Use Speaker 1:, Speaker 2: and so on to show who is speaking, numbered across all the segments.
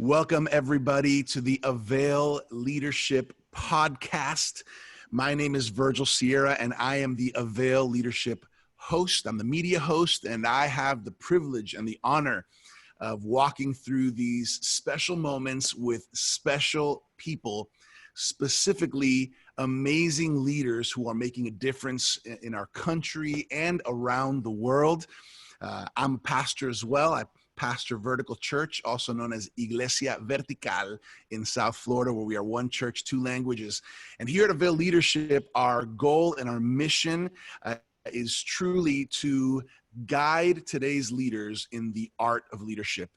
Speaker 1: Welcome, everybody, to the Avail Leadership Podcast. My name is Virgil Sierra, and I am the Avail Leadership host. I'm the media host, and I have the privilege and the honor of walking through these special moments with special people, specifically amazing leaders who are making a difference in our country and around the world. I'm a pastor as well. I pastor Vertical Church, also known as Iglesia Vertical in South Florida, where we are one church, two languages. And here at Avail Leadership, our goal and our mission is truly to guide today's leaders in the art of leadership.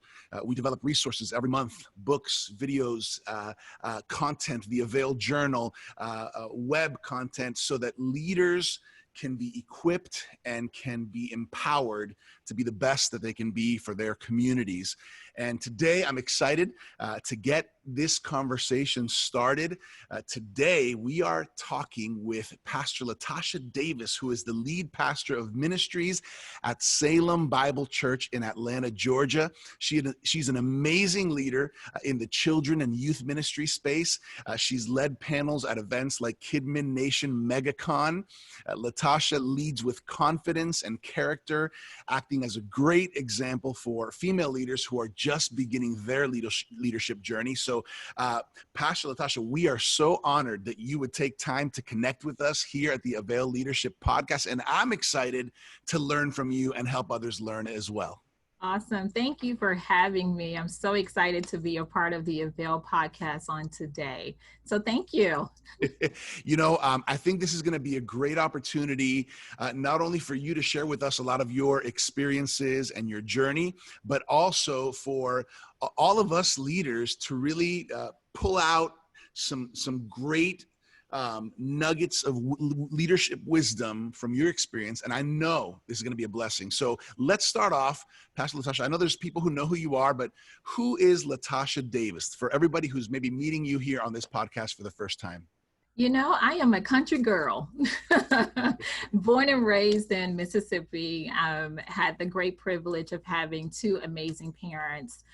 Speaker 1: We develop resources every month, books, videos, content, the Avail Journal, web content, so that leaders can be equipped and can be empowered to be the best that they can be for their communities. And today I'm excited to get this conversation started. Today we are talking with Pastor Latasha Davis, who is the lead pastor of ministries at Salem Bible Church in Atlanta, Georgia. She's an amazing leader in the children and youth ministry space. She's led panels at events like Kidman Nation MegaCon. Latasha leads with confidence and character, acting as a great example for female leaders who are just beginning their leadership journey. So, Pastor Latasha, we are so honored that you would take time to connect with us here at the Avail Leadership Podcast, and I'm excited to learn from you and help others learn as well.
Speaker 2: Awesome. Thank you for having me. I'm so excited to be a part of the Avail podcast on today. So thank you.
Speaker 1: I think this is going to be a great opportunity, not only for you to share with us a lot of your experiences and your journey, but also for all of us leaders to really pull out some great nuggets of leadership wisdom from your experience. And I know this is going to be a blessing. So let's start off, Pastor Latasha. I know there's people who know who you are, but who is Latasha Davis for everybody who's maybe meeting you here on this podcast for the first time?
Speaker 2: You know, I am a country girl, born and raised in Mississippi. Had the great privilege of having two amazing parents.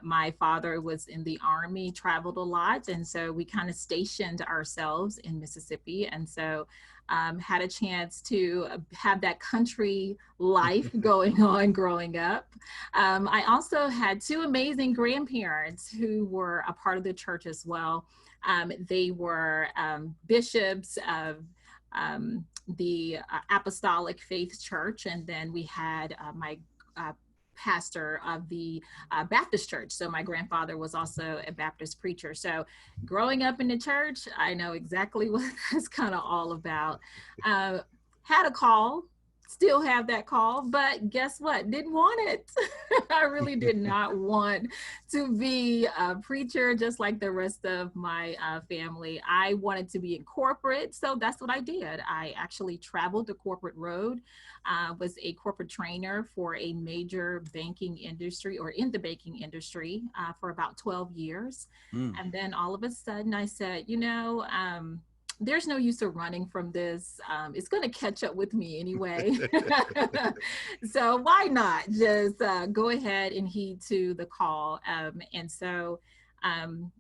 Speaker 2: My father was in the Army, traveled a lot, and so we kind of stationed ourselves in Mississippi. And so had a chance to have that country life going on growing up. I also had two amazing grandparents who were a part of the church as well. They were bishops of the Apostolic Faith Church, and then we had my pastor of the Baptist Church. So my grandfather was also a Baptist preacher. So growing up in the church, I know exactly what that's kind of all about. Had a call. Still have that call, but guess what? Didn't want it. I really did not want to be a preacher just like the rest of my family. I wanted to be in corporate, so that's what I did. I actually traveled the corporate road, was a corporate trainer for a major banking industry or in the banking industry for about 12 years. And then all of a sudden I said, there's no use of running from this. It's going to catch up with me anyway. So why not just go ahead and heed to the call? And so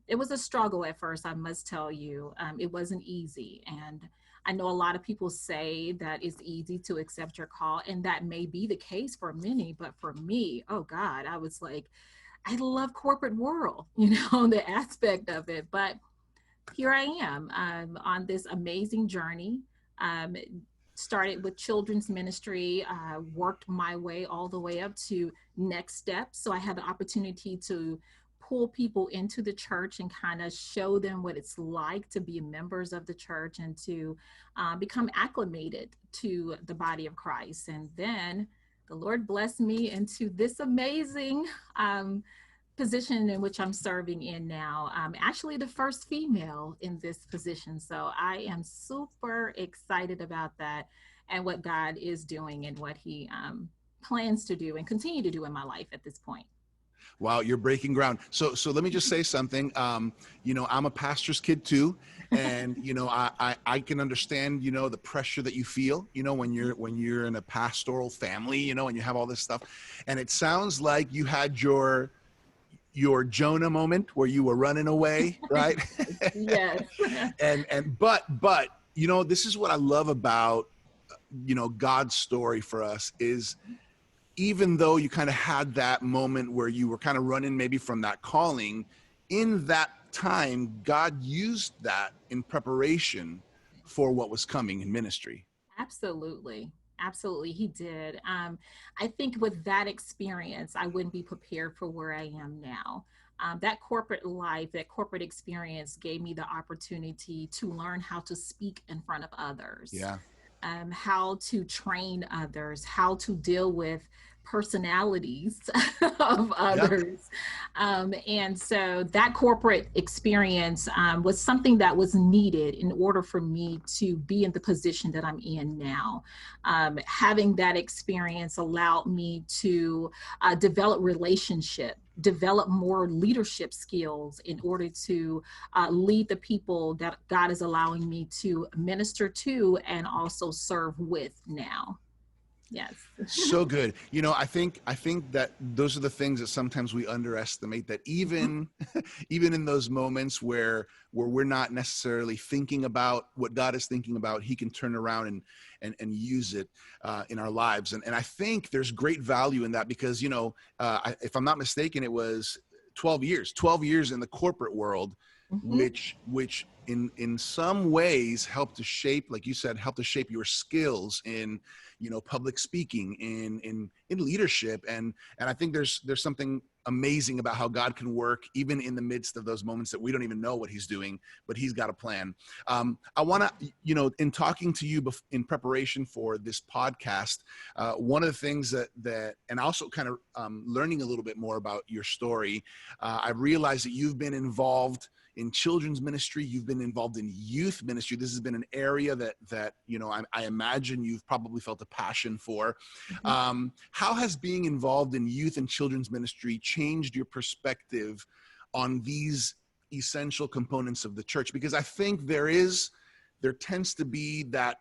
Speaker 2: it was a struggle at first, I must tell you. It wasn't easy. And I know a lot of people say that it's easy to accept your call, and that may be the case for many. But for me, oh God, I was like, I love corporate world, the aspect of it. But here I am on this amazing journey. Started with children's ministry, worked my way all the way up to next steps. So I had the opportunity to pull people into the church and kind of show them what it's like to be members of the church and to become acclimated to the body of Christ. And then the Lord blessed me into this amazing position in which I'm serving in now. I'm actually the first female in this position. So I am super excited about that and what God is doing and what he plans to do and continue to do in my life at this point.
Speaker 1: Wow, you're breaking ground. So let me just say something. I'm a pastor's kid too. And, I can understand, the pressure that you feel, when you're in a pastoral family, and you have all this stuff. And it sounds like you had your your Jonah moment where you were running away, right?
Speaker 2: Yes.
Speaker 1: But you know, this is what I love about, you know, God's story for us is, even though you kind of had that moment where you were kind of running maybe from that calling, in that time, God used that in preparation for what was coming in ministry.
Speaker 2: Absolutely. Absolutely. He did. I think with that experience, I wouldn't be prepared for where I am now. That corporate life, that corporate experience gave me the opportunity to learn how to speak in front of others,
Speaker 1: Yeah.
Speaker 2: how to train others, how to deal with personalities of
Speaker 1: Yeah.
Speaker 2: others. And so that corporate experience was something that was needed in order for me to be in the position that I'm in now. Having that experience allowed me to develop relationship, develop more leadership skills in order to lead the people that God is allowing me to minister to and also serve with now. Yes.
Speaker 1: So good. You know, I think that those are the things that sometimes we underestimate, that even even in those moments where we're not necessarily thinking about what God is thinking about, he can turn around and use it in our lives. And I think there's great value in that because, you know, if I'm not mistaken, it was 12 years in the corporate world,
Speaker 2: Mhm.
Speaker 1: which in some ways helped to shape, like you said, helped to shape your skills in, you know, public speaking, in leadership. And I think there's something amazing about how God can work even in the midst of those moments that we don't even know what he's doing, but he's got a plan. I want to, you know, in talking to you in preparation for this podcast, one of the things that and also kind of learning a little bit more about your story, I realized that you've been involved in children's ministry. You've been involved in youth ministry. This has been an area that you know, I imagine you've probably felt a passion for.
Speaker 2: Mhm.
Speaker 1: How has being involved in youth and children's ministry changed your perspective on these essential components of the church? Because I think there tends to be that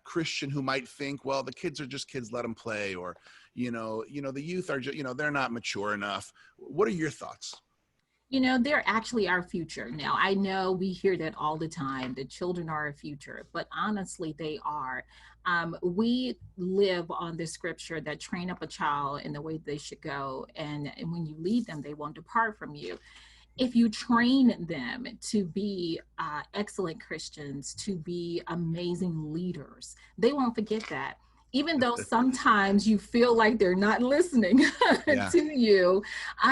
Speaker 1: Christian who might think, well, the kids are just kids, let them play, or the youth are just, you know, they're not mature enough. What are your thoughts?
Speaker 2: You know, they're actually our future. Now, I know we hear that all the time, the children are our future, but honestly, they are. We live on this scripture that train up a child in the way they should go. And when you lead them, they won't depart from you. If you train them to be excellent Christians, to be amazing leaders, they won't forget that. Even though sometimes you feel like they're not listening
Speaker 1: Yeah.
Speaker 2: to you,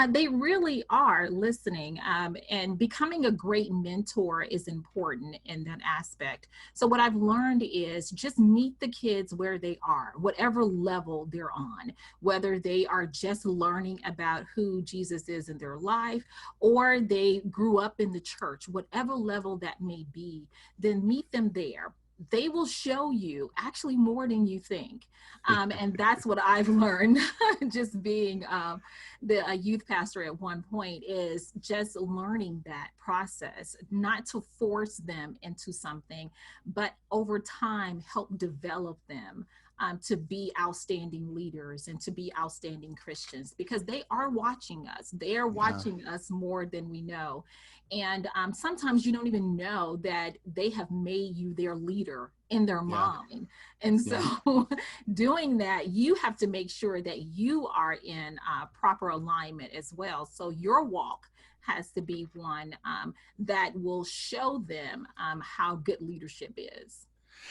Speaker 2: they really are listening. And becoming a great mentor is important in that aspect. So, what I've learned is just meet the kids where they are, whatever level they're on, whether they are just learning about who Jesus is in their life, or they grew up in the church, whatever level that may be, then meet them there. They will show you actually more than you think. And that's what I've learned just being a youth pastor at one point, is just learning that process, not to force them into something, but over time help develop them to be outstanding leaders and to be outstanding Christians, because they are watching us. They are
Speaker 1: Yeah.
Speaker 2: watching us more than we know. And sometimes you don't even know that they have made you their leader in their
Speaker 1: Yeah.
Speaker 2: mind. And
Speaker 1: Yeah.
Speaker 2: so doing that, you have to make sure that you are in proper alignment as well. So your walk has to be one that will show them how good leadership is.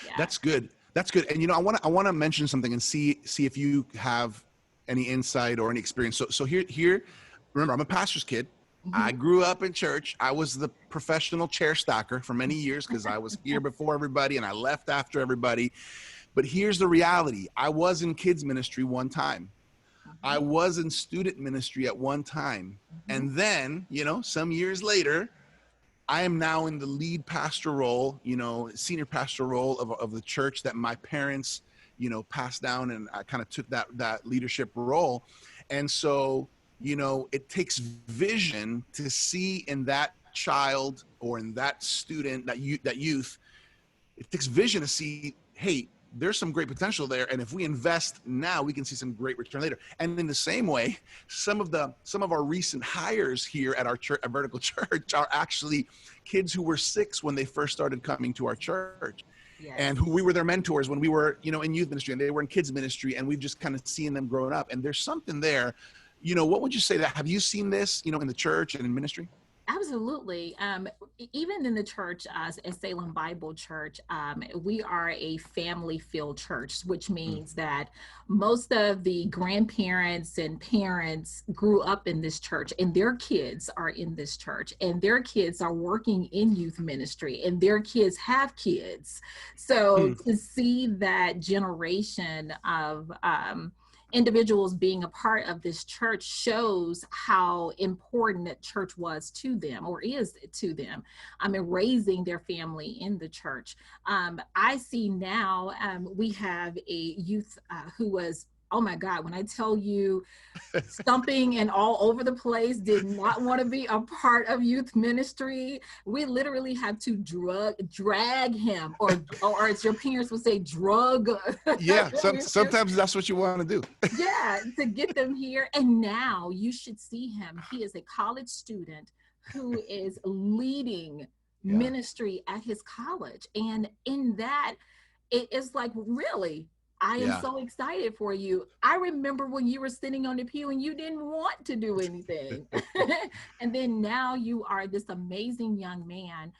Speaker 2: Yeah.
Speaker 1: That's good. That's good. And you know, I want to mention something and see if you have any insight or any experience. So here, remember, I'm a pastor's kid. I
Speaker 2: Mhm.
Speaker 1: grew up in church. I was the professional chair stacker for many years because I was here before everybody and I left after everybody. But here's the reality. I was in kids ministry one time. I
Speaker 2: Mhm.
Speaker 1: was in student ministry at one time.
Speaker 2: Mhm.
Speaker 1: And then, you know, some years later, I am now in the lead pastor role, you know, senior pastor role of the church that my parents, you know, passed down, and I kind of took that leadership role. And so, you know, it takes vision to see in that child or in that student, that youth, it takes vision to see, hey, there's some great potential there. And if we invest now, we can see some great return later. And in the same way, some of our recent hires here at our church, at Vertical Church, are actually kids who were 6 when they first started coming to our church.
Speaker 2: Yes.
Speaker 1: And who we were their mentors when we were, in youth ministry, and they were in kids ministry, and we've just kind of seen them growing up. And there's something there. What would you say that, have you seen this, in the church and in ministry?
Speaker 2: Absolutely. Even in the church, at Salem Bible Church, we are a family-filled church, which means that most of the grandparents and parents grew up in this church, and their kids are in this church, and their kids are working in youth ministry, and their kids have kids. So to see that generation of individuals being a part of this church shows how important that church was to them, or is to them, raising their family in the church. I see now we have a youth who was, oh my God, when I tell you, stumping and all over the place, did not want to be a part of youth ministry. We literally had to drag him, or as your parents would say, drug.
Speaker 1: Yeah, sometimes that's what you want to do.
Speaker 2: Yeah, to get them here. And now you should see him. He is a college student who is leading ministry at his college. And in that, it is like, really, I am so excited for you. I remember when you were sitting on the pew and you didn't want to do anything. And then now you are this amazing young man.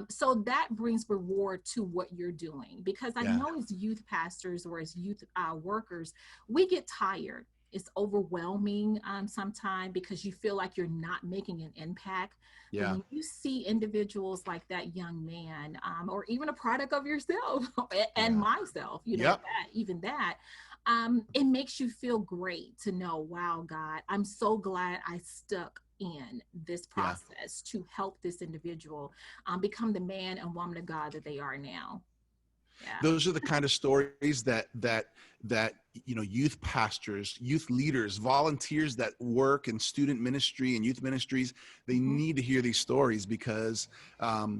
Speaker 2: So that brings reward to what you're doing, because I know as youth pastors or as youth workers, we get tired. It's overwhelming sometimes because you feel like you're not making an impact.
Speaker 1: Yeah.
Speaker 2: When you see individuals like that young man, or even a product of yourself and myself, it makes you feel great to know, wow, God, I'm so glad I stuck in this process to help this individual become the man and woman of God that they are now. Yeah.
Speaker 1: Those are the kind of stories that youth pastors, youth leaders, volunteers that work in student ministry and youth ministries, they need to hear these stories, because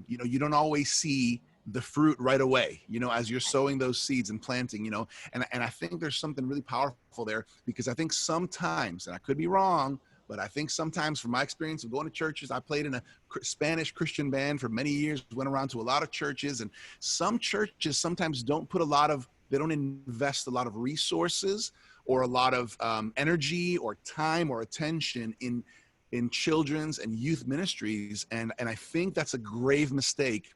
Speaker 1: you don't always see the fruit right away, as you're sowing those seeds and planting, and I think there's something really powerful there, because I think sometimes, and I could be wrong, but I think sometimes, from my experience of going to churches, I played in a Spanish Christian band for many years, went around to a lot of churches, and some churches sometimes don't invest a lot of resources or a lot of energy or time or attention in children's and youth ministries. And I think that's a grave mistake,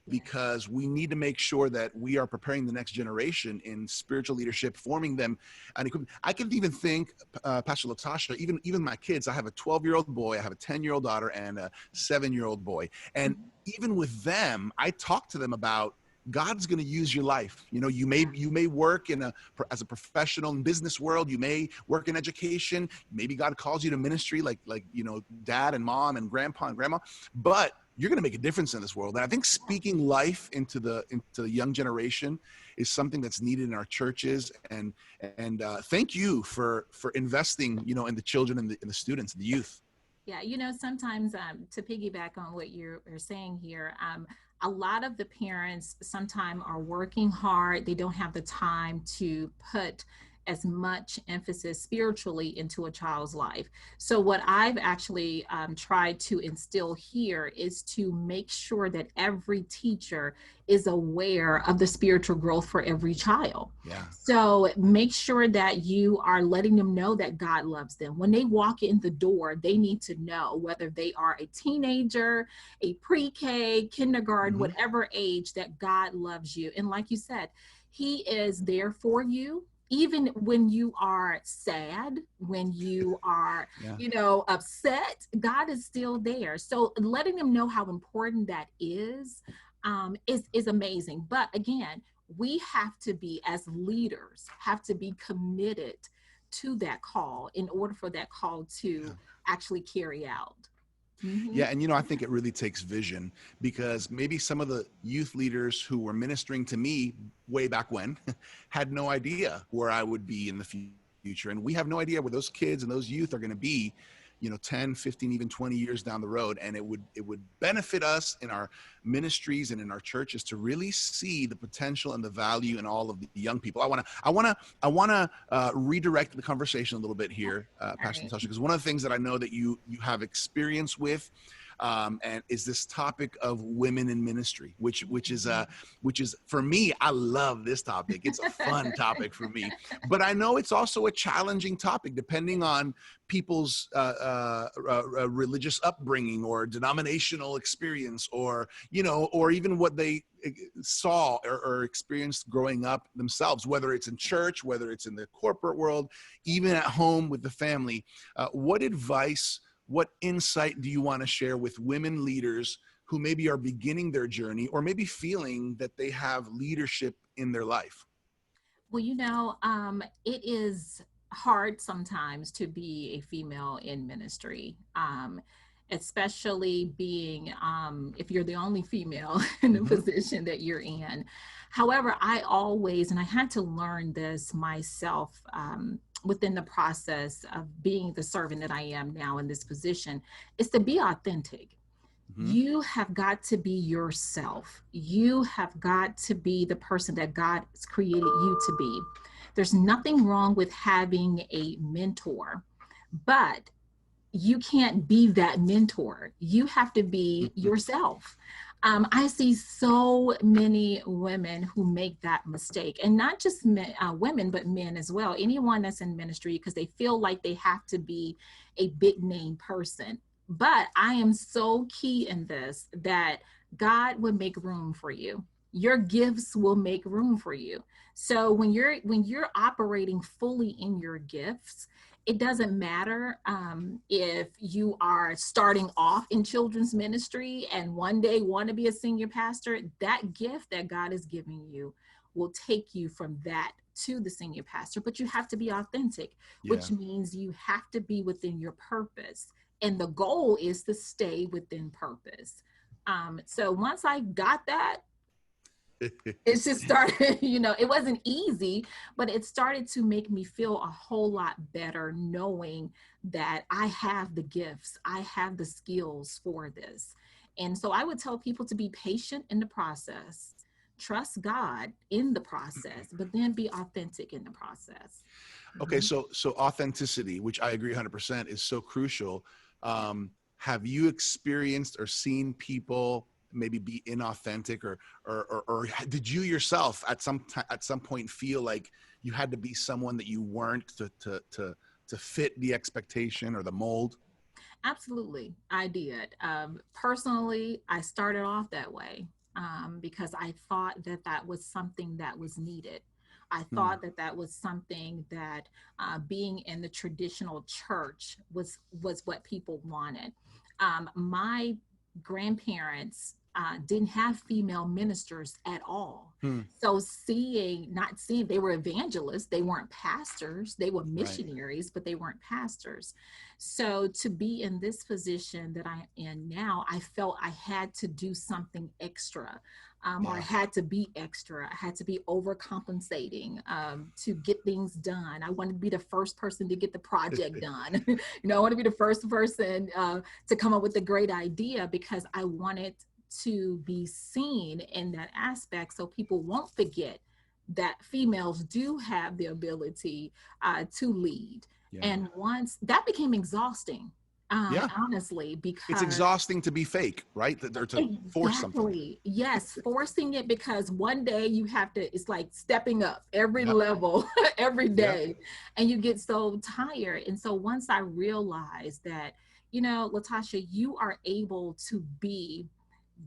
Speaker 1: because we need to make sure that we are preparing the next generation in spiritual leadership, forming them. And I can even think, Pastor Latasha, even my kids, I have a 12-year-old boy, I have a 10-year-old daughter, and a 7-year-old boy. And even with them, I talk to them about, God's going to use your life. You may work as a professional in business world. You may work in education. Maybe God calls you to ministry, like dad and mom and grandpa and grandma. But you're going to make a difference in this world. And I think speaking life into the young generation is something that's needed in our churches. And thank you for investing, in the children and the students, the youth.
Speaker 2: Yeah, sometimes to piggyback on what you're saying here, a lot of the parents sometimes are working hard. They don't have the time to put as much emphasis spiritually into a child's life. So what I've actually tried to instill here is to make sure that every teacher is aware of the spiritual growth for every child.
Speaker 1: Yeah.
Speaker 2: So make sure that you are letting them know that God loves them. When they walk in the door, they need to know, whether they are a teenager, a pre-K, kindergarten, whatever age, that God loves you. And like you said, He is there for you. Even when you are sad, when you are, upset, God is still there. So letting them know how important that is amazing. But again, we have to be, as leaders, have to be committed to that call in order for that call to actually carry out.
Speaker 1: Yeah. And, I think it really takes vision, because maybe some of the youth leaders who were ministering to me way back when had no idea where I would be in the future. And we have no idea where those kids and those youth are going to be 10, 15, even 20 years down the road. And it would benefit us in our ministries and in our churches to really see the potential and the value in all of the young people. I want to redirect the conversation a little bit here, Pastor Latasha, because one of the things that I know that you have experience with, and is this topic of women in ministry, which is for me, I love this topic. It's a fun topic for me, but I know it's also a challenging topic depending on people's religious upbringing or denominational experience, or even what they saw or experienced growing up themselves, whether it's in church, whether it's in the corporate world, even at home with the family. What advice, what insight do you want to share with women leaders who maybe are beginning their journey or maybe feeling that they have leadership in their life?
Speaker 2: Well, it is hard sometimes to be a female in ministry, especially being, if you're the only female in the position that you're in. However, I had to learn this myself, within the process of being the servant that I am now in this position, is to be authentic. You have got to be yourself. You have got to be the person that God has created you to be. There's nothing wrong with having a mentor, but you can't be that mentor. You have to be yourself. I see so many women who make that mistake, and not just women, but men as well. Anyone that's in ministry, because they feel like they have to be a big name person. But I am so key in this that God will make room for you. Your gifts will make room for you. So when you're operating fully in your gifts, it doesn't matter if you are starting off in children's ministry and one day want to be a senior pastor. That gift that God is giving you will take you from that to the senior pastor. But you have to be authentic, which means you have to be within your purpose. And the goal is to stay within purpose. So once I got that, it just started, it wasn't easy, but it started to make me feel a whole lot better knowing that I have the gifts, I have the skills for this. And so I would tell people to be patient in the process, trust God in the process, but then be authentic in the process.
Speaker 1: Okay, so authenticity, which I agree 100% is so crucial. Have you experienced or seen people maybe be inauthentic, or did you yourself at some point feel like you had to be someone that you weren't to fit the expectation or the mold?
Speaker 2: Absolutely, I did. Personally, I started off that way because I thought that was something that was needed. I thought that was something that being in the traditional church was what people wanted. My grandparents didn't have female ministers at all. So they were evangelists, they weren't pastors, they were missionaries, but they weren't pastors. So to be in this position that I'm in now, I felt I had to do something extra. Or I had to be extra. I had to be overcompensating to get things done. I wanted to be the first person to get the project done. I want to be the first person to come up with a great idea because I wanted to be seen in that aspect so people won't forget that females do have the ability to lead. And once that became exhausting. Honestly, because
Speaker 1: it's exhausting to be fake, right? Or to force something.
Speaker 2: Yes, forcing it, because one day it's like stepping up every level every day, and you get so tired. And so once I realized that, Latasha, you are able to be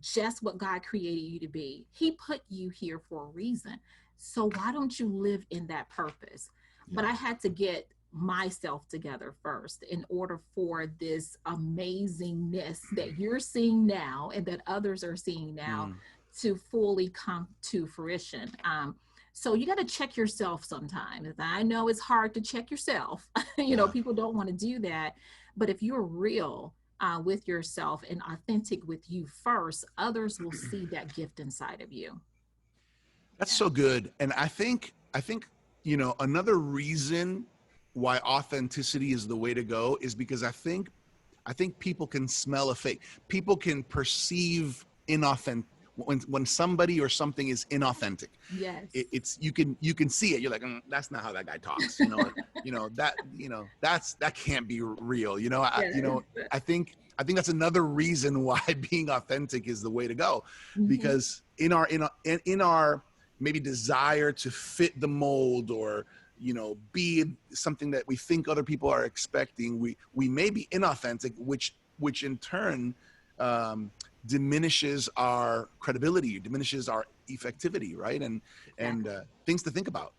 Speaker 2: just what God created you to be. He put you here for a reason. So why don't you live in that purpose? But I had to get myself together first in order for this amazingness that you're seeing now and that others are seeing now to fully come to fruition. So you got to check yourself sometimes. I know it's hard to check yourself. People don't want to do that. But if you're real with yourself and authentic with you first, others will see that gift inside of you.
Speaker 1: That's so good. And I think, another reason why authenticity is the way to go is because I think I think people can smell a fake. People can perceive inauthentic when somebody or something is inauthentic.
Speaker 2: Yes.
Speaker 1: It's you can see it. You're like, that's not how that guy talks. Or, that can't be real.
Speaker 2: Yes.
Speaker 1: I think that's another reason why being authentic is the way to go, because in our maybe desire to fit the mold, or be something that we think other people are expecting, we may be inauthentic, which in turn diminishes our credibility, diminishes our effectivity, right? And things to think about.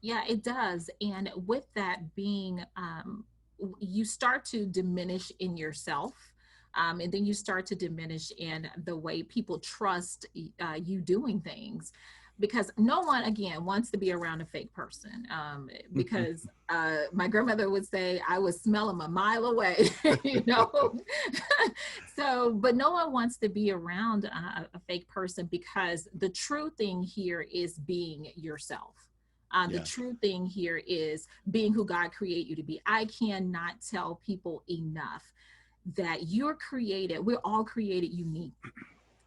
Speaker 2: Yeah, it does. And with that being, you start to diminish in yourself. And then you start to diminish in the way people trust you doing things, because no one, again, wants to be around a fake person. Because my grandmother would say, I would smell them a mile away, So, but no one wants to be around a fake person, because the true thing here is being yourself. The true thing here is being who God created you to be. I cannot tell people enough that you're created, we're all created unique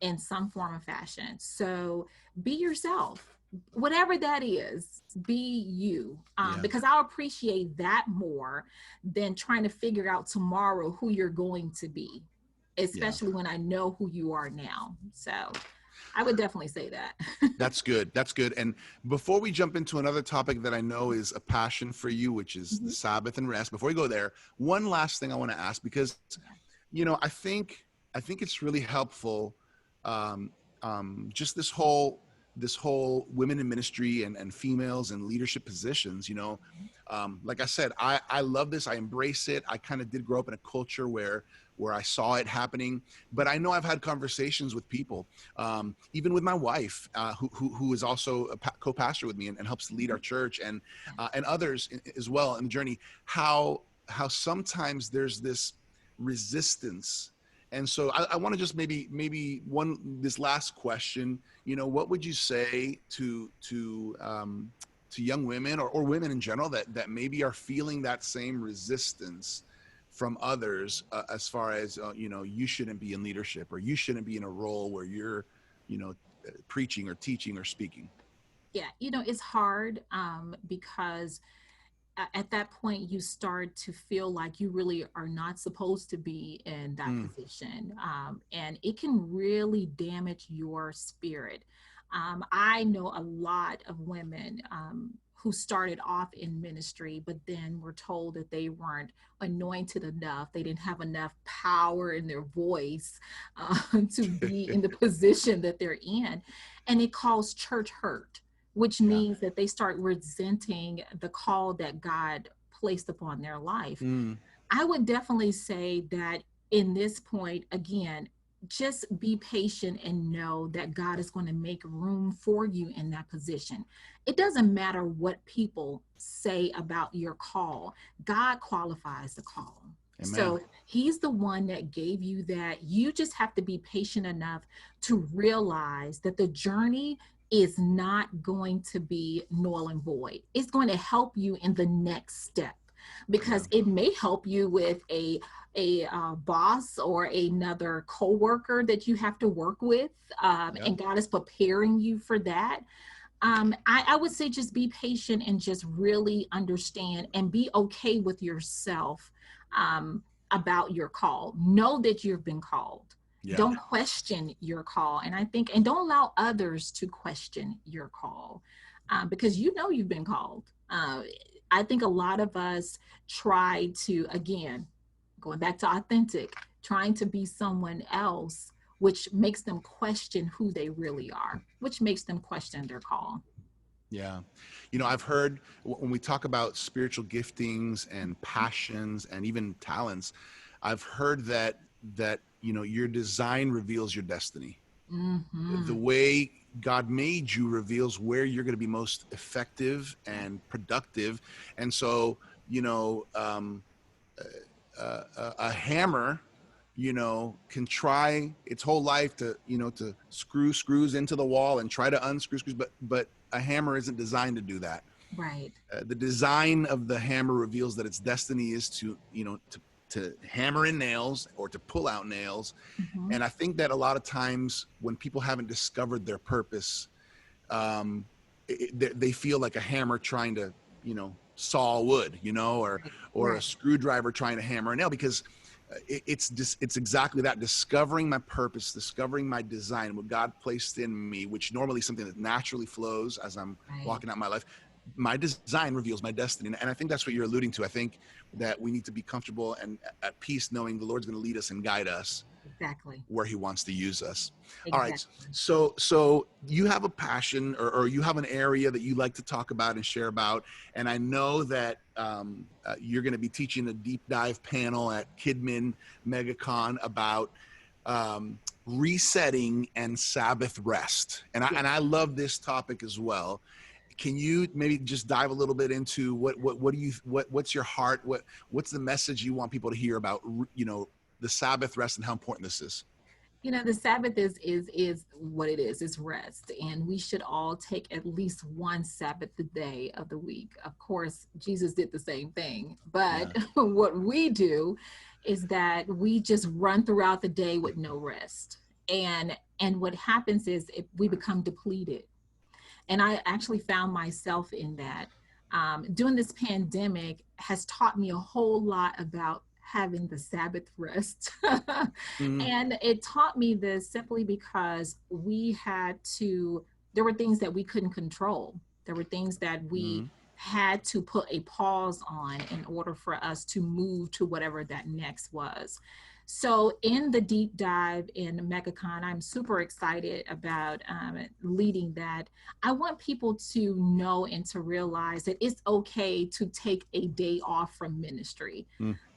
Speaker 2: in some form or fashion. So be yourself, whatever that is, be you. Because I'll appreciate that more than trying to figure out tomorrow who you're going to be, especially when I know who you are now. So I would definitely say that.
Speaker 1: That's good. That's good. And before we jump into another topic that I know is a passion for you, which is the Sabbath and rest, before we go there, one last thing I want to ask, because, I think it's really helpful. Just this whole women in ministry and females in leadership positions, like I said, I love this. I embrace it. I kind of did grow up in a culture where I saw it happening, but I know I've had conversations with people, even with my wife, who is also a co-pastor with me and helps lead our church, and others as well in the journey, how sometimes there's this resistance. And so I want to just maybe this last question, what would you say to young women or women in general that maybe are feeling that same resistance from others, as far as, you shouldn't be in leadership, or you shouldn't be in a role where you're, preaching or teaching or speaking?
Speaker 2: Yeah, it's hard, because at that point you start to feel like you really are not supposed to be in that position, and it can really damage your spirit. I know a lot of women who started off in ministry, but then were told that they weren't anointed enough, they didn't have enough power in their voice to be in the position that they're in, and it caused church hurt, which means that they start resenting the call that God placed upon their life. I would definitely say that in this point, again, just be patient and know that God is going to make room for you in that position. It doesn't matter what people say about your call. God qualifies the call. Amen. So he's the one that gave you that. You just have to be patient enough to realize that the journey is not going to be null and void. It's going to help you in the next step, because it may help you with a boss or another coworker that you have to work with, and God is preparing you for that. I would say just be patient and just really understand and be okay with yourself about your call. Know that you've been called. Don't question your call. And don't allow others to question your call, because you've been called. I think a lot of us try to, again, going back to authentic, trying to be someone else, which makes them question who they really are, which makes them question their call.
Speaker 1: Yeah. I've heard when we talk about spiritual giftings and passions and even talents, I've heard that your design reveals your destiny. The way God made you reveals where you're going to be most effective and productive. And so, a hammer, can try its whole life to screw screws into the wall and try to unscrew screws, but a hammer isn't designed to do that.
Speaker 2: Right.
Speaker 1: The design of the hammer reveals that its destiny is to hammer in nails or to pull out nails.
Speaker 2: Mm-hmm.
Speaker 1: And I think that a lot of times when people haven't discovered their purpose, they feel like a hammer trying to, saw wood,
Speaker 2: Right.
Speaker 1: or a
Speaker 2: Right.
Speaker 1: screwdriver trying to hammer a nail, because it's exactly that: discovering my purpose, discovering my design, what God placed in me, which normally is something that naturally flows as I'm
Speaker 2: Right.
Speaker 1: walking out my life. My design reveals my destiny. And I think that's what you're alluding to. I think that we need to be comfortable and at peace knowing the Lord's going to lead us and guide us
Speaker 2: Exactly.
Speaker 1: where he wants to use us. All right.
Speaker 2: Exactly.
Speaker 1: So you have a passion, or you have an area that you like to talk about and share about. And I know that you're going to be teaching a deep dive panel at Kidmin MegaCon about resetting and Sabbath rest. And
Speaker 2: Yeah.
Speaker 1: I love this topic as well. Can you maybe just dive a little bit into what's your heart? What's the message you want people to hear about, the Sabbath rest and how important this is?
Speaker 2: The Sabbath is what it is. It's rest, and we should all take at least one Sabbath day of the week. Of course, Jesus did the same thing, but
Speaker 1: Yeah.
Speaker 2: what we do is that we just run throughout the day with no rest, and what happens is we become depleted. And I actually found myself in that. During this pandemic has taught me a whole lot about having the Sabbath rest.
Speaker 1: Mm-hmm.
Speaker 2: And it taught me this simply because there were things that we couldn't control. There were things that we
Speaker 1: Mm-hmm.
Speaker 2: had to put a pause on in order for us to move to whatever that next was. So in the deep dive in MegaCon, I'm super excited about leading that. I want people to know and to realize that it's okay to take a day off from ministry.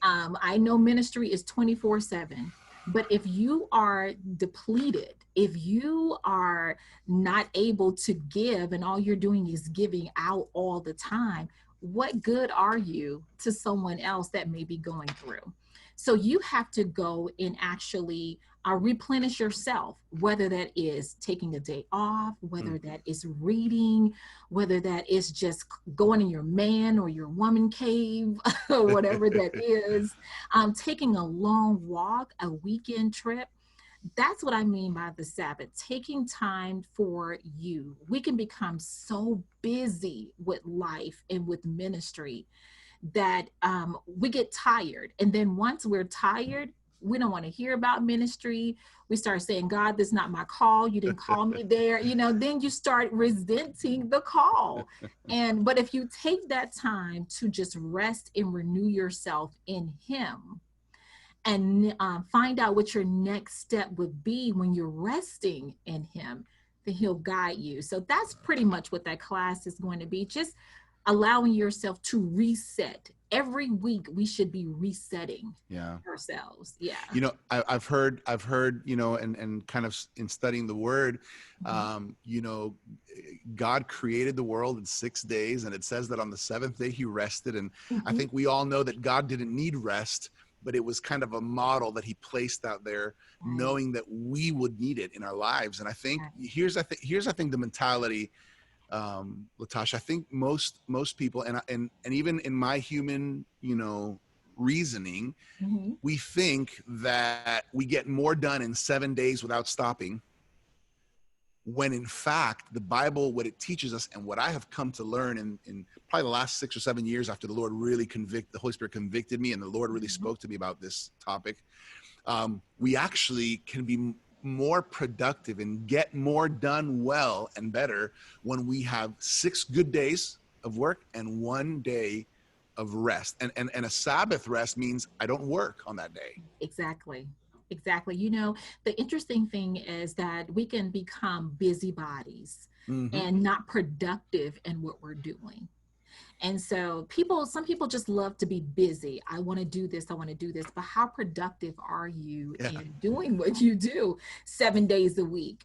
Speaker 2: I know ministry is 24/7, but if you are depleted, if you are not able to give and all you're doing is giving out all the time, what good are you to someone else that may be going through? So you have to go and actually replenish yourself, whether that is taking a day off, whether that is reading, whether that is just going in your man or your woman cave, or whatever that is, taking a long walk, a weekend trip. That's what I mean by the Sabbath, taking time for you. We can become so busy with life and with ministry that we get tired. And then once we're tired, we don't want to hear about ministry. We start saying, God, this is not my call. You didn't call me there. Then you start resenting the call. But if you take that time to just rest and renew yourself in him, and find out what your next step would be when you're resting in him, then he'll guide you. So that's pretty much what that class is going to be. Just allowing yourself to reset. Every week we should be resetting ourselves. Yeah.
Speaker 1: I've heard, and kind of in studying the word, God created the world in 6 days, and it says that on the seventh day he rested. And I think we all know that God didn't need rest, but it was kind of a model that he placed out there, knowing that we would need it in our lives. And I think here's I think the mentality, Latasha. I think most people, and even in my human, reasoning, we think that we get more done in 7 days without stopping, when in fact the Bible, what it teaches us, and what I have come to learn in probably the last 6 or 7 years after the Holy Spirit convicted me and the Lord really spoke to me about this topic, we actually can be more productive and get more done well and better when we have 6 good days of work and 1 day of rest. And a Sabbath rest means I don't work on that day.
Speaker 2: Exactly. The interesting thing is that we can become busybodies and not productive in what we're doing. And so some people just love to be busy. I want to do this. But how productive are you in doing what you do 7 days a week?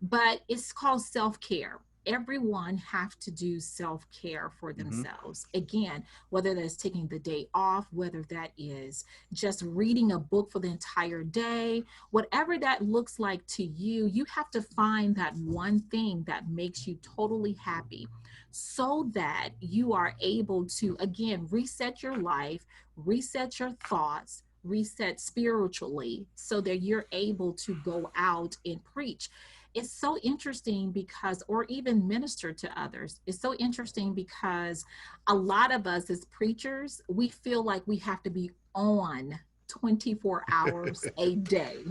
Speaker 2: But it's called self-care. Everyone have to do self-care for themselves. Again, whether that's taking the day off, whether that is just reading a book for the entire day, whatever that looks like to you, you have to find that one thing that makes you totally happy, so that you are able to, again, reset your life, reset your thoughts, reset spiritually, so that you're able to go out and preach. It's so interesting because, or even minister to others. It's so interesting because a lot of us as preachers, we feel like we have to be on 24 hours a day.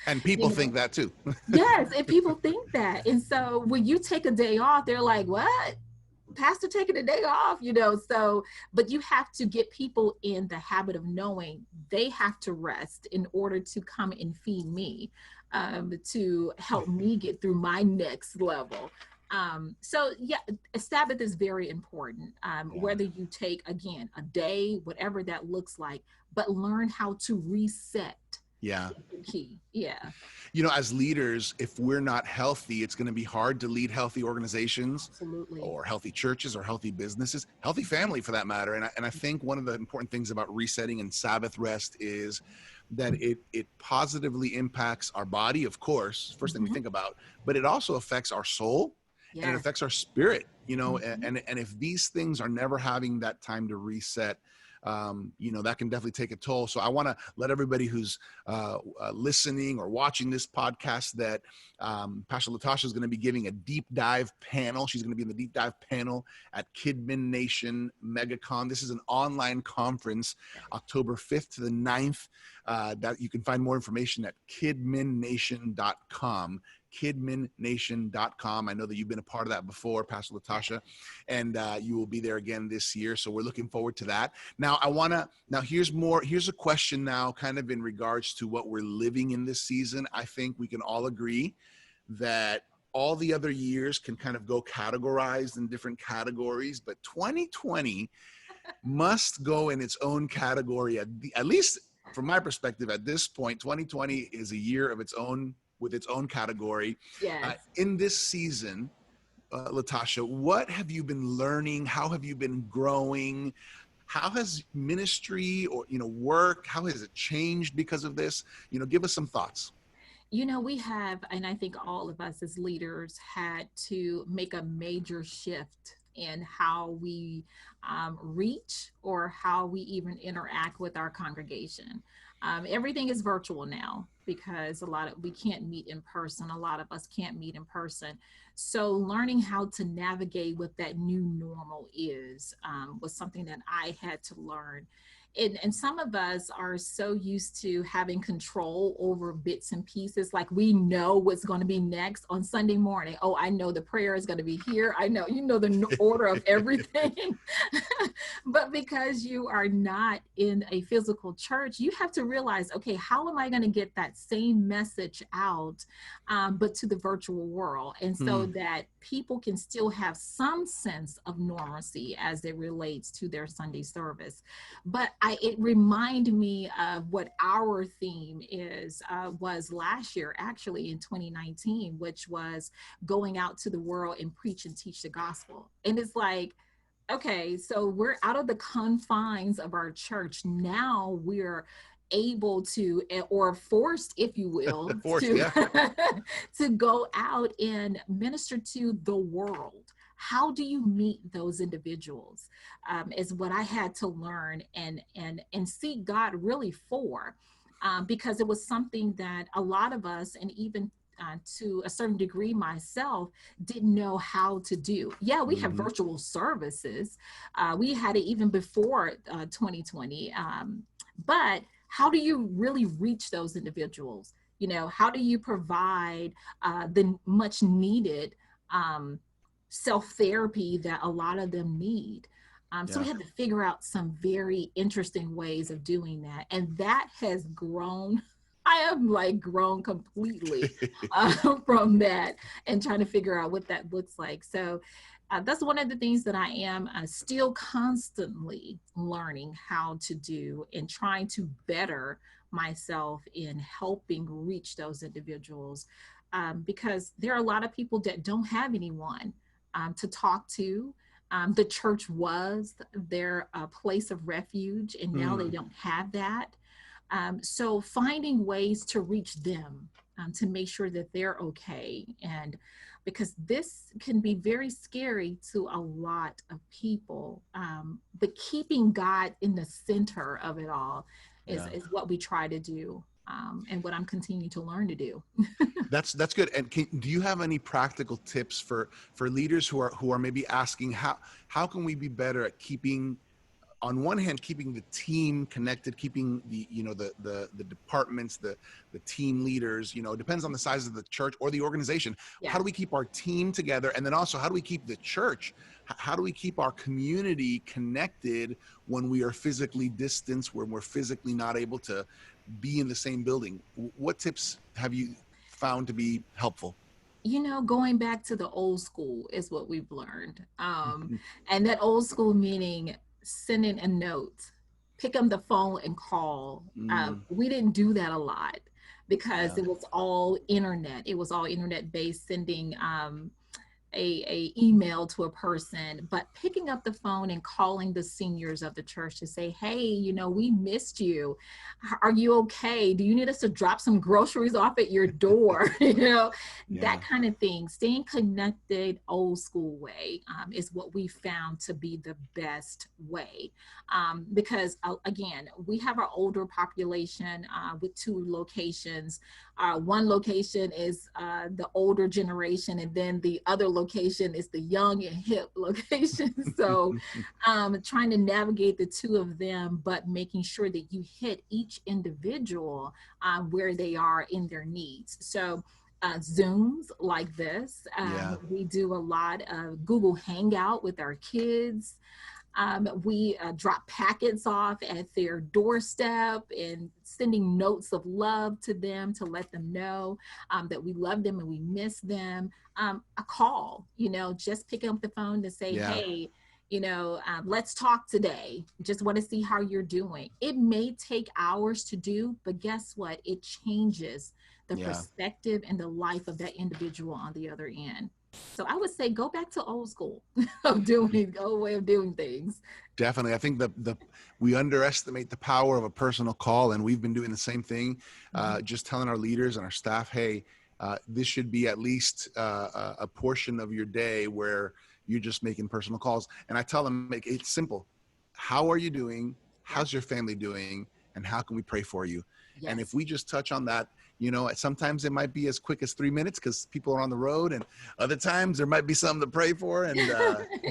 Speaker 1: And people
Speaker 2: You know,
Speaker 1: think that too.
Speaker 2: yes, and people think that. And so when you take a day off, they're like, what? Pastor taking a day off, so, but you have to get people in the habit of knowing they have to rest in order to come and feed me, to help me get through my next level. So yeah, a Sabbath is very important.
Speaker 1: Yeah.
Speaker 2: Whether you take, again, a day, whatever that looks like, but learn how to reset.
Speaker 1: Yeah.
Speaker 2: Key. Yeah.
Speaker 1: As leaders, if we're not healthy, it's going to be hard to lead healthy organizations.
Speaker 2: Absolutely.
Speaker 1: Or healthy churches or healthy businesses, healthy family for that matter. And I think one of the important things about resetting and Sabbath rest is that it positively impacts our body, of course, first thing we think about, but it also affects our soul. Yes. And it affects our spirit, and if these things are never having that time to reset, that can definitely take a toll. So I want to let everybody who's listening or watching this podcast that Pastor Latasha is going to be giving a deep dive panel. She's going to be in the deep dive panel at Kidmin Nation MegaCon. This is an online conference, October 5th to the 9th. That you can find more information at kidminnation.com. kidminnation.com. I know that you've been a part of that before, Pastor Latasha, and you will be there again this year. So we're looking forward to that. Now here's a question now kind of in regards to what we're living in this season. I think we can all agree that all the other years can kind of go categorized in different categories, but 2020 must go in its own category. At least from my perspective, at this point, 2020 is a year of its own, with its own category.
Speaker 2: Yes.
Speaker 1: In this season, Latasha, what have you been learning? How have you been growing? How has ministry or, work, how has it changed because of this? Give us some thoughts.
Speaker 2: We have, and I think all of us as leaders had to make a major shift in how we reach or how we even interact with our congregation. Everything is virtual now because we can't meet in person. A lot of us can't meet in person. So learning how to navigate what that new normal is was something that I had to learn. And some of us are so used to having control over bits and pieces. Like we know what's going to be next on Sunday morning. Oh, I know the prayer is going to be here. I know, the order of everything. But because you are not in a physical church, you have to realize, okay, how am I going to get that same message out, but to the virtual world? And so that people can still have some sense of normalcy as it relates to their Sunday service. But it reminded me of what our theme was last year, actually in 2019, which was going out to the world and preach and teach the gospel. And it's like, okay, so we're out of the confines of our church. Now we're able to, or forced, if you will, to go out and minister to the world. How do you meet those individuals is what I had to learn and seek God really for, because it was something that a lot of us, and even to a certain degree myself, didn't know how to do. Yeah, we have virtual services. We had it even before 2020. But how do you really reach those individuals? How do you provide the much needed self-therapy that a lot of them need? So we had to figure out some very interesting ways of doing that. And that has grown. I have grown completely from that and trying to figure out what that looks like. So that's one of the things that I am still constantly learning how to do and trying to better myself in helping reach those individuals, because there are a lot of people that don't have anyone to talk to. The church was their place of refuge, and now they don't have that. So finding ways to reach them, to make sure that they're okay. And because this can be very scary to a lot of people. But keeping God in the center of it all
Speaker 1: Yeah.
Speaker 2: is what we try to do, and what I'm continuing to learn to do.
Speaker 1: That's good. And do you have any practical tips for leaders who are maybe asking how can we be better at keeping, on one hand, keeping the team connected, keeping the, the departments, the team leaders, it depends on the size of the church or the organization.
Speaker 2: Yeah.
Speaker 1: How do we keep our team together? And then also, how do we keep the church? How do we keep our community connected when we are physically distanced, when we're physically not able to be in the same building? What tips have you found to be helpful?
Speaker 2: Going back to the old school is what we've learned. And that old school meaning sending a note, pick up the phone and call. We didn't do that a lot because it was all internet. It was all internet based, sending a email to a person, but picking up the phone and calling the seniors of the church to say, hey, we missed you. Are you okay? Do you need us to drop some groceries off at your door? That kind of thing. Staying connected old school way is what we found to be the best way. Because again, we have our older population with 2 locations. One location is the older generation, and then the other location is the young and hip location. So trying to navigate the 2 of them, but making sure that you hit each individual where they are in their needs. So Zooms like this. We do a lot of Google Hangout with our kids. We drop packets off at their doorstep and sending notes of love to them to let them know that we love them and we miss them. A call, just picking up the phone to say, hey, let's talk today. Just want to see how you're doing. It may take hours to do, but guess what? It changes the perspective and the life of that individual on the other end. So I would say go back to old school old way of doing things.
Speaker 1: Definitely. I think we underestimate the power of a personal call, and we've been doing the same thing, just telling our leaders and our staff, hey, this should be at least a portion of your day where you're just making personal calls. And I tell them, it's simple. How are you doing? How's your family doing? And how can we pray for you? Yes. And if we just touch on that, sometimes it might be as quick as 3 minutes because people are on the road, and other times there might be something to pray for. And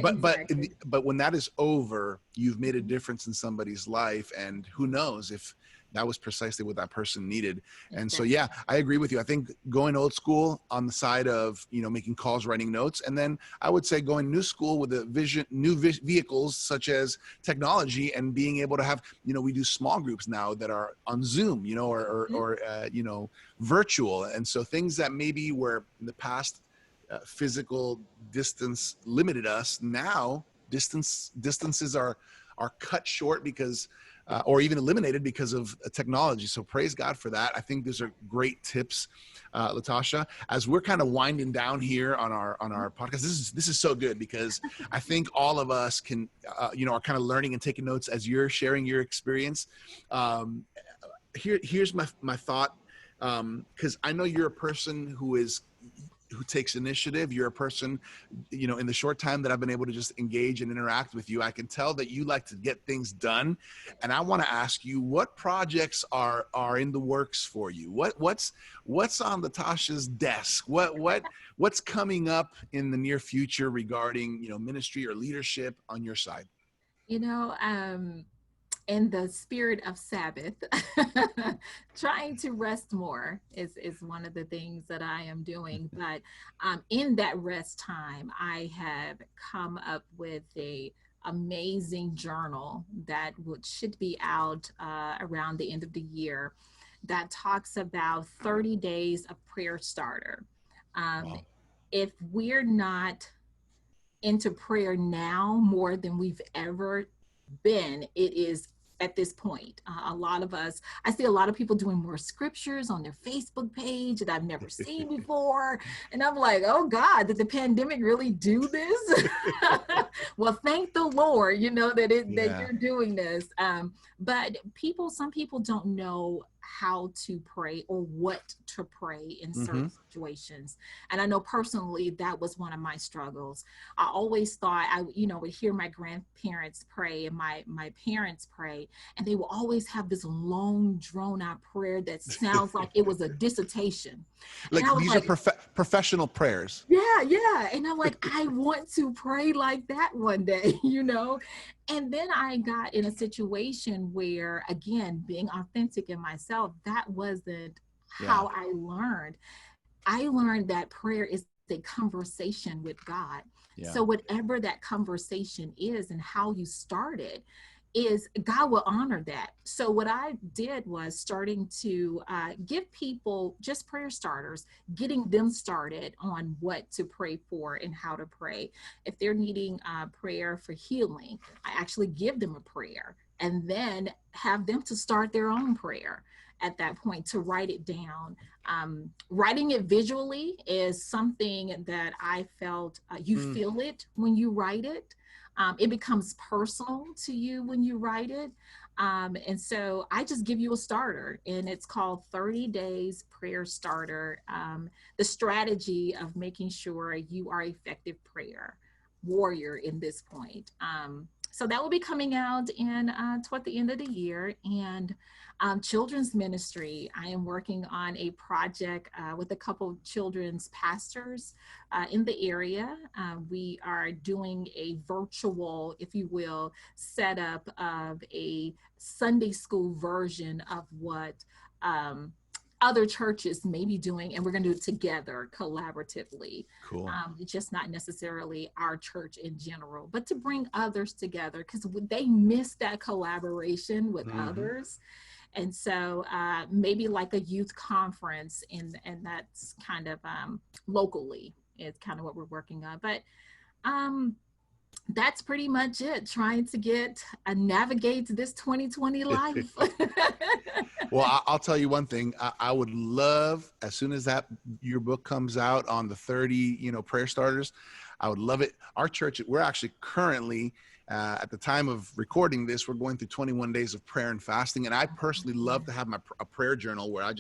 Speaker 1: but when that is over, you've made a difference in somebody's life, and who knows if that was precisely what that person needed. And so, I agree with you. I think going old school on the side of, making calls, writing notes. And then I would say going new school with new vehicles such as technology, and being able to have, we do small groups now that are on Zoom, or virtual. And so things that maybe were in the past, physical distance limited us, now distances are cut short because or even eliminated because of technology. So praise God for that. I think those are great tips, Latasha. As we're kind of winding down here on our podcast, this is so good because I think all of us can, are kind of learning and taking notes as you're sharing your experience. Here's my thought, because I know you're a person who takes initiative. You're a person, in the short time that I've been able to just engage and interact with you, I can tell that you like to get things done. And I want to ask you, what projects are in the works for you? What's on Latasha's desk? What's coming up in the near future regarding, ministry or leadership on your side?
Speaker 2: In the spirit of Sabbath, trying to rest more is one of the things that I am doing. But in that rest time, I have come up with a amazing journal that should be out around the end of the year that talks about 30 days of prayer starter.
Speaker 1: Wow.
Speaker 2: If we're not into prayer now more than we've ever been, it is at this point. A lot of us, I see a lot of people doing more scriptures on their Facebook page that I've never seen before. And I'm like, oh God, did the pandemic really do this? Well, thank the Lord, that you're doing this. But some people don't know how to pray or what to pray in
Speaker 1: Mm-hmm.
Speaker 2: certain situations. And I know personally that was one of my struggles. I always thought I, would hear my grandparents pray and my parents pray, and they will always have this long, drawn out prayer that sounds like it was a dissertation. And
Speaker 1: Like
Speaker 2: I was
Speaker 1: these are
Speaker 2: like,
Speaker 1: professional prayers.
Speaker 2: yeah. And I'm like, I want to pray like that one day, And then I got in a situation where, again, being authentic in myself, that wasn't
Speaker 1: Yeah.
Speaker 2: how I learned. I learned that prayer is a conversation with God.
Speaker 1: Yeah.
Speaker 2: So whatever that conversation is and how you start it, is God will honor that. So what I did was starting to give people just prayer starters, getting them started on what to pray for and how to pray. If they're needing prayer for healing, I actually give them a prayer and then have them to start their own prayer at that point, to write it down. Writing it visually is something that I felt you feel it when you write it. It becomes personal to you when you write it. And so I just give you a starter, and it's called 30 Days Prayer Starter. The strategy of making sure you are effective prayer warrior in this point. So that will be coming out in toward the end of the year. And children's ministry, I am working on a project with a couple of children's pastors in the area. We are doing a virtual, if you will, setup of a Sunday school version of what other churches may be doing, and we're going to do it together collaboratively.
Speaker 1: Cool.
Speaker 2: Just not necessarily our church in general, but to bring others together, because they miss that collaboration with others. And so maybe like a youth conference, and that's kind of locally is kind of what we're working on. But that's pretty much it, trying to navigate this 2020 life.
Speaker 1: Well, I'll tell you one thing. I would love, as soon as your book comes out on the 30, prayer starters, I would love it. Our church, we're actually currently, at the time of recording this, we're going through 21 days of prayer and fasting. And I personally love to have a prayer journal where I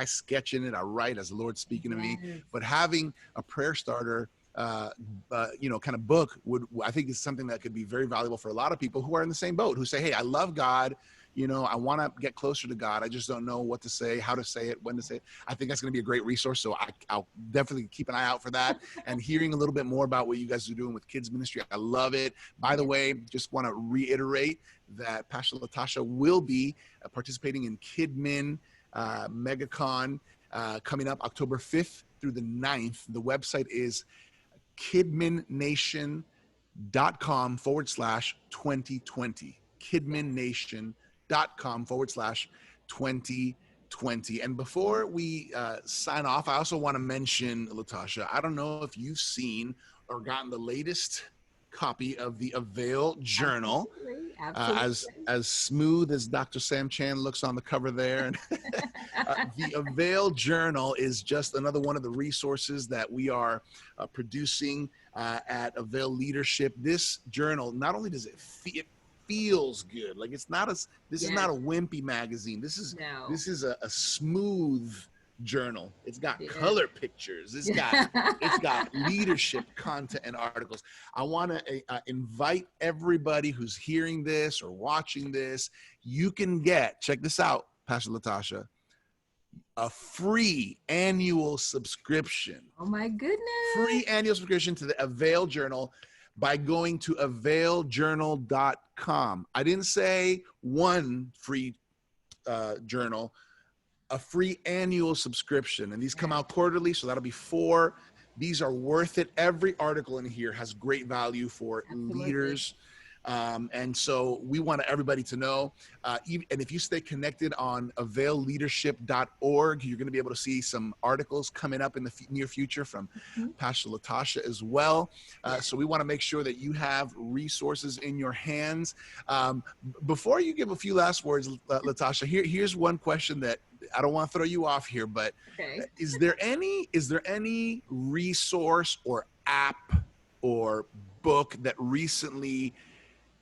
Speaker 1: sketch in it, I write as the Lord's speaking to me. But having a prayer starter, kind of book I think is something that could be very valuable for a lot of people who are in the same boat, who say, hey, I love God. I want to get closer to God. I just don't know what to say, how to say it, when to say it. I think that's going to be a great resource. So I'll definitely keep an eye out for that. And hearing a little bit more about what you guys are doing with kids ministry, I love it. By the way, just want to reiterate that Pastor Latasha will be participating in KidMin MegaCon coming up October 5th through the 9th. The website is kidminnation.com/2020. kidminnation.com/2020. And before we sign off, I also want to mention, Latasha, I don't know if you've seen or gotten the latest copy of the Avail Journal.
Speaker 2: Absolutely.
Speaker 1: As smooth as Dr. Sam Chan looks on the cover there. And the Avail Journal is just another one of the resources that we are producing at Avail Leadership. This journal, not only does it feels good, like this is not a wimpy magazine. This is a smooth journal. It's got color pictures. It's got leadership content and articles. I want to invite everybody who's hearing this or watching this. You can check this out, Pastor Latasha, a free annual subscription.
Speaker 2: Oh my goodness.
Speaker 1: Free annual subscription to the Avail Journal by going to availjournal.com. I didn't say one free journal, a free annual subscription. And these come out quarterly, so that'll be 4. These are worth it. Every article in here has great value for leaders. And so we want everybody to know, and if you stay connected on availleadership.org, you're going to be able to see some articles coming up in the near future from Pastor Latasha as well. So we want to make sure that you have resources in your hands. Before you give a few last words, Latasha, here's one question that I don't want to throw you off here, but is there any resource or app or book that recently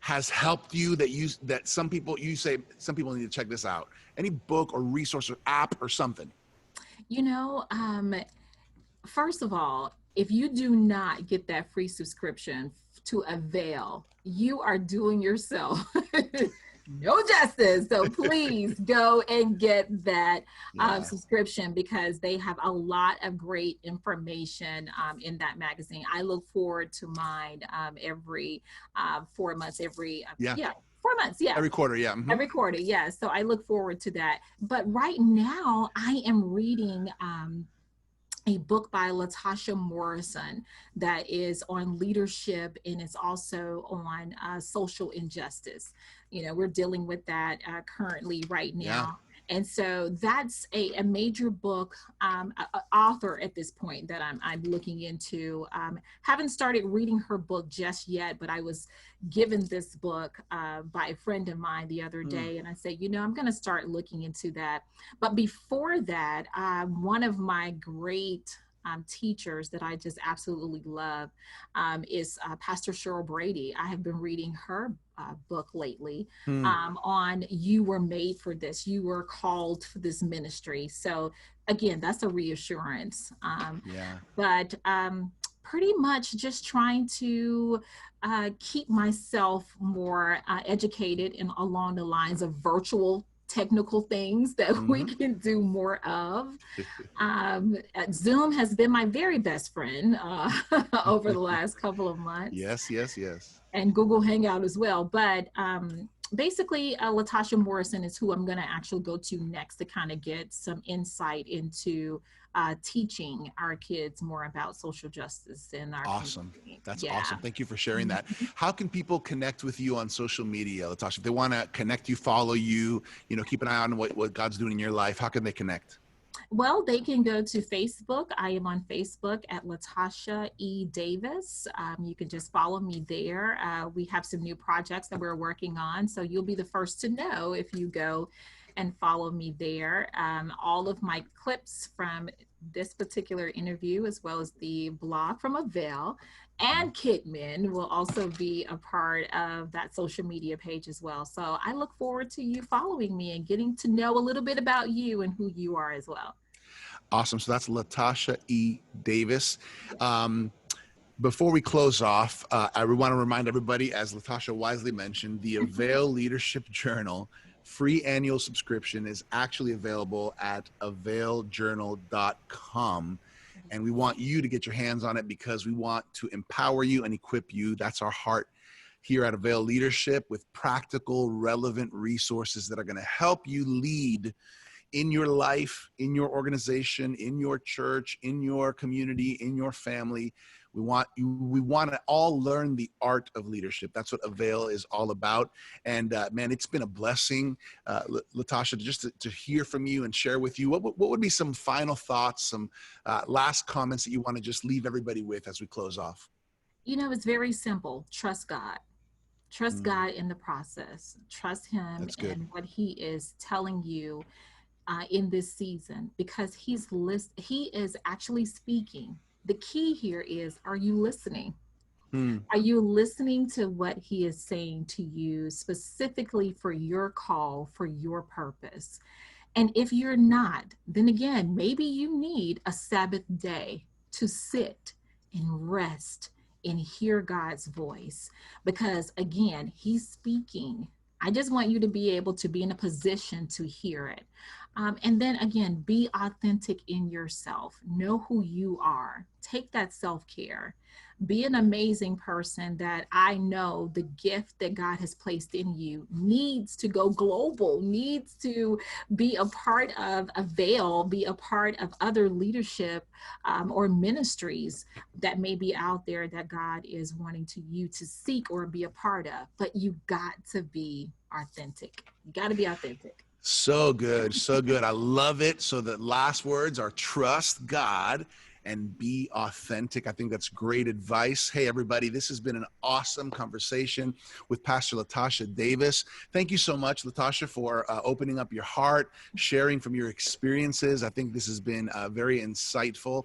Speaker 1: has helped you that some people need to check this out? Any book or resource or app or something?
Speaker 2: You know, first of all, if you do not get that free subscription to Avail, you are doing yourself no justice. So please go and get that subscription, because they have a lot of great information in that magazine. I look forward to mine every 4 months, 4 months. Yeah.
Speaker 1: Every quarter. Yeah. Mm-hmm.
Speaker 2: Every quarter. Yeah. So I look forward to that. But right now I am reading a book by Latasha Morrison that is on leadership, and it's also on social injustice. You know, we're dealing with that currently right now.
Speaker 1: Yeah.
Speaker 2: And so that's a major book, author at this point that I'm looking into. Haven't started reading her book just yet, but I was given this book by a friend of mine the other day. And I said, you know, I'm going to start looking into that. But before that, one of my great teachers that I just absolutely love is Pastor Cheryl Brady. I have been reading her book lately on You Were Made for This. You were called for this ministry. So again, that's a reassurance. But pretty much just trying to keep myself more educated and along the lines of virtual technical things that we can do more of. Zoom has been my very best friend over the last couple of months.
Speaker 1: Yes.
Speaker 2: And Google Hangout as well. But basically, Latasha Morrison is who I'm going to actually go to next to kind of get some insight into teaching our kids more about social justice in our community.
Speaker 1: That's awesome. Thank you for sharing that. How can people connect with you on social media, Latasha? If they want to connect you, follow you, you know, keep an eye on what God's doing in your life, how can they connect?
Speaker 2: Well, they can go to Facebook. I am on Facebook at Latasha E. Davis. You can just follow me there. We have some new projects that we're working on, so you'll be the first to know if you go and follow me there. All of my clips from this particular interview, as well as the blog from Avail and Kidman, will also be a part of that social media page as well. So I look forward to you following me and getting to know a little bit about you and who you are as well.
Speaker 1: Awesome. So that's Latasha E. Davis. Before we close off, I want to remind everybody, as Latasha wisely mentioned, the Avail Leadership Journal free annual subscription is actually available at availjournal.com. And we want you to get your hands on it because we want to empower you and equip you. That's our heart here at Avail Leadership, with practical, relevant resources that are going to help you lead in your life, in your organization, in your church, in your community, in your family. We want to all learn the art of leadership. That's what Avail is all about. And man, it's been a blessing, Latasha, just to hear from you and share with you. What would be some final thoughts, some last comments that you want to just leave everybody with as we close off?
Speaker 2: You know, it's very simple. Trust God. Trust God in the process. Trust Him in what He is telling you in this season, because He is actually speaking. The key here is, are you listening? Are you listening to what He is saying to you specifically for your call, for your purpose? And if you're not, then again, maybe you need a Sabbath day to sit and rest and hear God's voice, because again, He's speaking. I just want you to be able to be in a position to hear it. And then again, be authentic in yourself. Know who you are. Take that self-care. Be an amazing person that I know the gift that God has placed in you needs to go global, needs to be a part of Avail, be a part of other leadership or ministries that may be out there that God is wanting you to seek or be a part of. But you got to be authentic. You got to be authentic.
Speaker 1: So good. So good. I love it. So the last words are trust God and be authentic. I think that's great advice. Hey, everybody, this has been an awesome conversation with Pastor Latasha Davis. Thank you so much, Latasha, for opening up your heart, sharing from your experiences. I think this has been very insightful.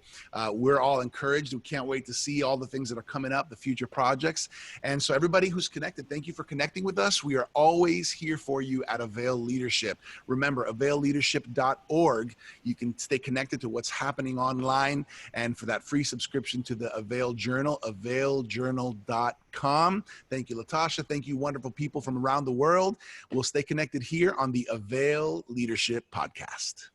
Speaker 1: We're all encouraged. We can't wait to see all the things that are coming up, the future projects. And so everybody who's connected, thank you for connecting with us. We are always here for you at Avail Leadership. Remember, availleadership.org. You can stay connected to what's happening online. And for that free subscription to the Avail Journal, availjournal.com. Thank you, Latasha. Thank you, wonderful people from around the world. We'll stay connected here on the Avail Leadership Podcast.